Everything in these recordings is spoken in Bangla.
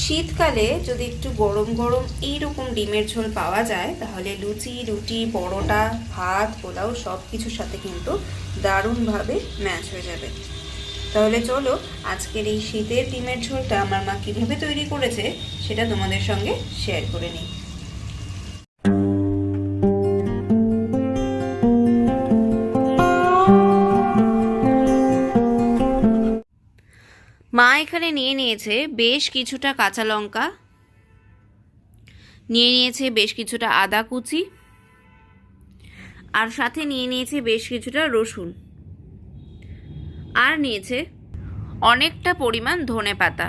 শীতকালে যদি একটু গরম গরম এইরকম ডিমের ঝোল পাওয়া যায় তাহলে লুচি, রুটি, পরোটা, ভাত, পোলাও সব কিছুর সাথে কিন্তু দারুণভাবে ম্যাচ হয়ে যাবে। তাহলে চলো আজকের এই শীতের ডিমের ঝোলটা আমার মা কীভাবে তৈরি করেছে সেটা তোমাদের সঙ্গে শেয়ার করে নিই। মা এখানে নিয়ে নিয়েছে বেশ কিছুটা কাঁচা লঙ্কা, নিয়ে নিয়েছে বেশ কিছুটা আদা কুচি, আর সাথে নিয়ে নিয়েছে বেশ কিছুটা রসুন, আর নিয়েছে অনেকটা পরিমাণ ধনেপাতা।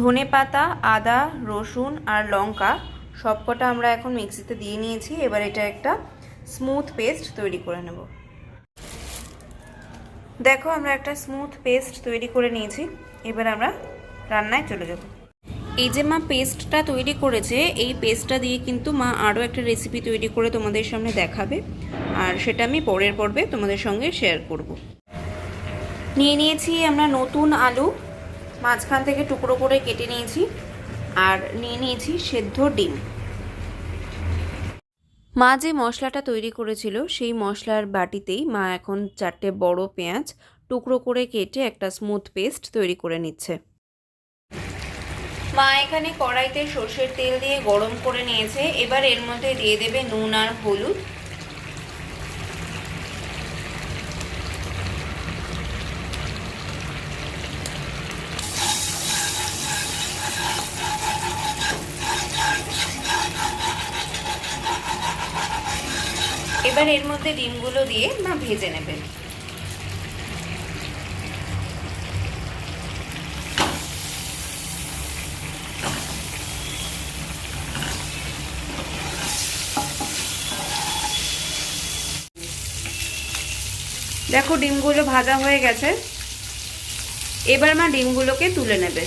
ধনেপাতা, আদা, রসুন আর লঙ্কা সবকটা আমরা এখন মিক্সিতে দিয়ে নিয়েছি। এবার এটা একটা স্মুথ পেস্ট তৈরি করে নেব। দেখো আমরা একটা স্মুথ পেস্ট তৈরি করে নিয়েছি। এবার আমরা রান্নায় চলে যাব। এই যে মা পেস্টটা তৈরি করেছে, এই পেস্টটা দিয়ে কিন্তু মা আরও একটা রেসিপি তৈরি করে তোমাদের সামনে দেখাবে, আর সেটা আমি পরের পর্বে তোমাদের সঙ্গে শেয়ার করব। নিয়ে নিয়েছি আমরা নতুন আলু, মাঝখান থেকে টুকরো করে কেটে নিয়েছি, আর নিয়ে নিয়েছি সেদ্ধ ডিম। মা যে মশলাটা তৈরি করেছিল সেই মশলার বাটিতেই মা এখন 4টে বড় পেঁয়াজ টুকরো করে কেটে একটা স্মুথ পেস্ট তৈরি করে নিচ্ছে। মা এখানে কড়াইতে সর্ষের তেল দিয়ে গরম করে নিয়েছে। এবার এর মধ্যে দিয়ে দেবে নুন আর হলুদ। এবার এর মধ্যে ডিমগুলো দিয়ে মা ভেজে নেবেন। দেখো ডিমগুলো ভাজা হয়ে গেছে। এবার মা ডিমগুলোকে তুলে নেবে।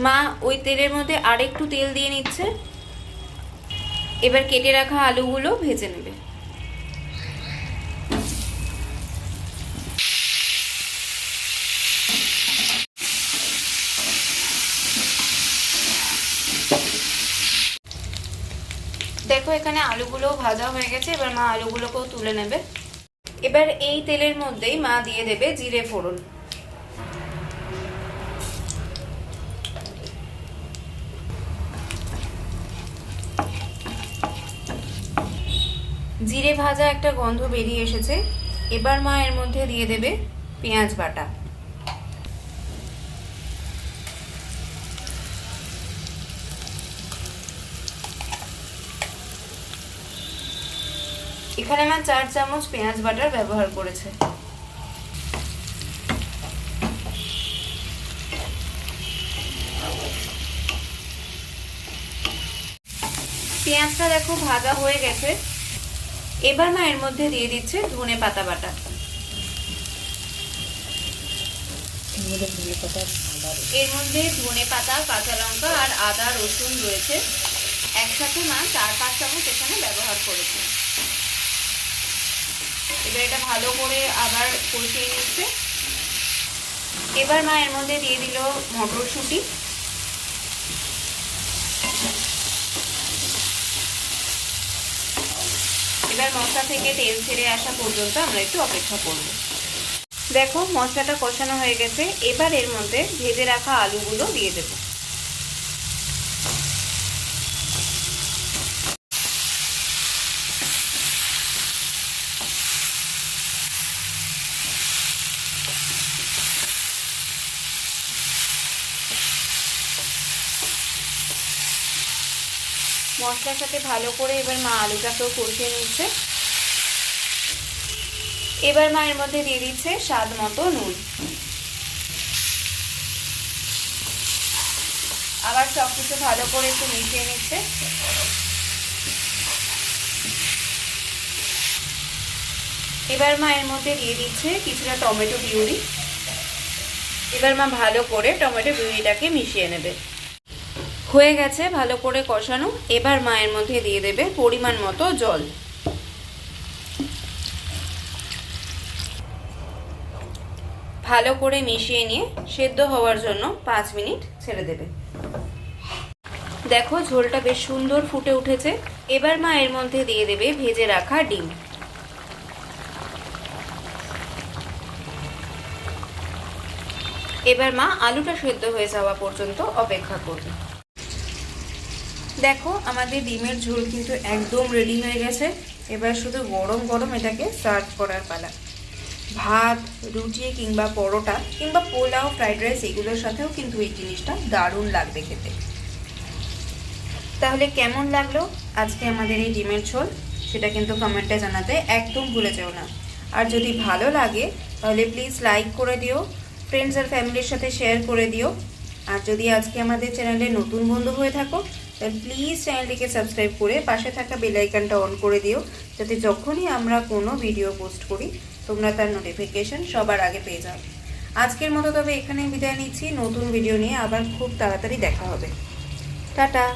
মা ওই তেলের মধ্যে আরেকটু তেল দিয়ে নিচ্ছে। এবার কেটে রাখা আলুগুলো ভেজে নেবে। দেখো এখানে আলুগুলো ভাজা হয়ে গেছে। এবার মা আলুগুলোকেও তুলে নেবে। এবার এই তেলের মধ্যেই মা দিয়ে দেবে জিরে ফোড়ন। জিরে ভাজা একটা গন্ধ বেরিয়ে এসেছে। এবার মা এর মধ্যে দিয়ে দেবে পেঁয়াজ বাটা। এখানে মা 4 চামচ পেঁয়াজ বাটার ব্যবহার করেছে। পেঁয়াজটা দেখো ভাজা হয়ে গেছে। এবার মা এর মধ্যে দিয়ে দিচ্ছে ধনেপাতা বাটা। এর মধ্যে ধনেপাতা, কাঁচা লঙ্কা আর আদা রসুন রয়েছে। একসাথে মা 4-5 চামচ এখানে ব্যবহার করেছে। এবার এটা ভালো করে আবার কষিয়ে নিচ্ছে। এবার মা এর মধ্যে দিয়ে দিল মটরশুঁটি। এবার মশলা থেকে তেল ছেড়ে আসা পর্যন্ত আমরা একটু অপেক্ষা করব। দেখো মশলাটা কষানো হয়ে গেছে। এবার এর মধ্যে ভেজে রাখা আলুগুলো দিয়ে দেব। মশলার সাথে ভালো করে এবার মা আলুটাকেও কষিয়ে নিচ্ছে। এবার মা এর মধ্যে দিয়ে দিচ্ছে স্বাদ মতো নুন। আবার সবকিছু ভালো করে একটু মিশিয়ে নিচ্ছে। এবার মা এর মধ্যে দিয়ে দিচ্ছে কিছুটা টমেটো পিউরি। এবার মা ভালো করে টমেটো পিউরিটাকে মিশিয়ে নেবে। হয়ে গেছে ভালো করে কষানো। এবার মায়ের মধ্যে দিয়ে দেবে পরিমাণ মতো জল। ভালো করে মিশিয়ে নিয়ে সেদ্ধ হওয়ার জন্য 5 মিনিট ছেড়ে দেবে। দেখো ঝোলটা বেশ সুন্দর ফুটে উঠেছে। এবার মা এর মধ্যে দিয়ে দেবে ভেজে রাখা ডিম। এবার মা আলুটা সেদ্ধ হয়ে যাওয়া পর্যন্ত অপেক্ষা করবে। দেখো আমাদের ডিমের ঝোল কিন্তু একদম রেডি হয়ে গেছে। এবার শুধু গরম গরম এটাকে সার্ভ করার পালা। ভাত, রুটি কিংবা পরোটা কিংবা পোলাও, ফ্রাইড রাইস এগুলোর সাথেও কিন্তু এই জিনিসটা দারুণ লাগবে খেতে। তাহলে কেমন লাগলো আজকে আমাদের এই ডিমের ঝোল সেটা কিন্তু কমেন্টে জানাতে একদম ভুলে যেও না। আর যদি ভালো লাগে তাহলে প্লিজ লাইক করে দিও, ফ্রেন্ডস আর ফ্যামিলির সাথে শেয়ার করে দিও। আর যদি আজকে আমাদের চ্যানেলে নতুন বন্ধু হয়ে থাকো তাহলে প্লিজ চ্যানেলটিকে সাবস্ক্রাইব করে পাশে থাকা বেল আইকনটা অন করে দিও, যাতে যখনই আমরা কোনো ভিডিও পোস্ট করি তোমরা তার নোটিফিকেশন সবার আগে পেয়ে যাও। আজকের মতো তবে এখানে বিদায় নিচ্ছি। নতুন ভিডিও নিয়ে আবার খুব তাড়াতাড়ি দেখা হবে। টাটা।